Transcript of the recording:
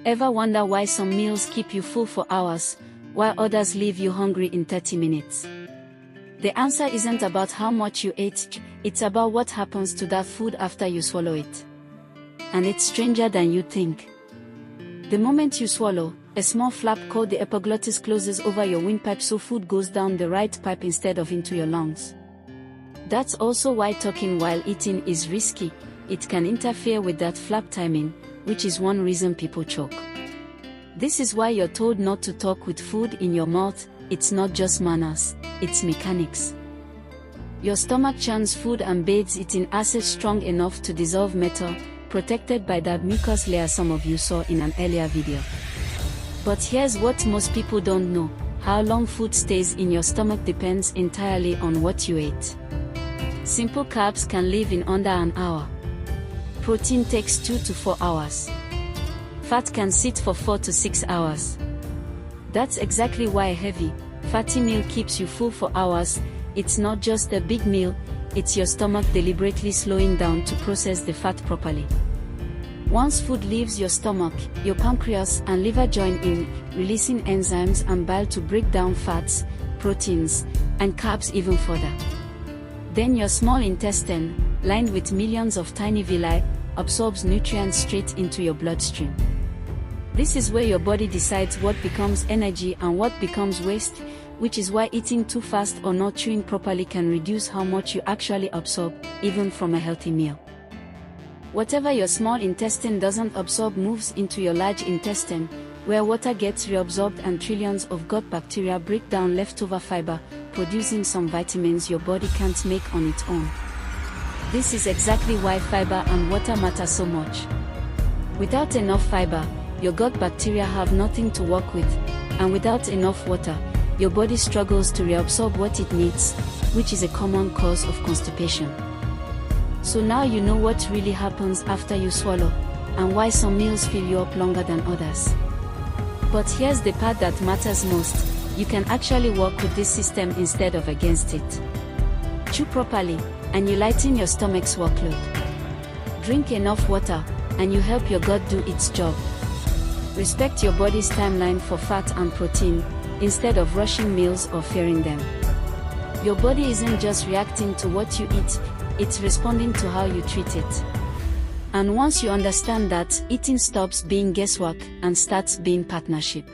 Ever wonder why some meals keep you full for hours, while others leave you hungry in 30 minutes? The answer isn't about how much you ate, it's about what happens to that food after you swallow it. And it's stranger than you think. The moment you swallow, a small flap called the epiglottis closes over your windpipe so food goes down the right pipe instead of into your lungs. That's also why talking while eating is risky. It can interfere with that flap timing, which is one reason people choke. This is why you're told not to talk with food in your mouth. It's not just manners, it's mechanics. Your stomach churns food and bathes it in acid strong enough to dissolve metal, protected by that mucus layer some of you saw in an earlier video. But here's what most people don't know: how long food stays in your stomach depends entirely on what you ate. Simple carbs can live in under an hour. Protein takes 2 to 4 hours. Fat can sit for 4 to 6 hours. That's exactly why a heavy, fatty meal keeps you full for hours. It's not just a big meal, it's your stomach deliberately slowing down to process the fat properly. Once food leaves your stomach, your pancreas and liver join in, releasing enzymes and bile to break down fats, proteins, and carbs even further. Then your small intestine, lined with millions of tiny villi, absorbs nutrients straight into your bloodstream. This is where your body decides what becomes energy and what becomes waste, which is why eating too fast or not chewing properly can reduce how much you actually absorb, even from a healthy meal. Whatever your small intestine doesn't absorb moves into your large intestine, where water gets reabsorbed and trillions of gut bacteria break down leftover fiber, producing some vitamins your body can't make on its own. This is exactly why fiber and water matter so much. Without enough fiber, your gut bacteria have nothing to work with, and without enough water, your body struggles to reabsorb what it needs, which is a common cause of constipation. So now you know what really happens after you swallow, and why some meals fill you up longer than others. But here's the part that matters most: you can actually work with this system instead of against it. Chew properly, and you lighten your stomach's workload. Drink enough water, and you help your gut do its job. Respect your body's timeline for fat and protein, instead of rushing meals or fearing them. Your body isn't just reacting to what you eat, it's responding to how you treat it. And once you understand that, eating stops being guesswork and starts being partnership.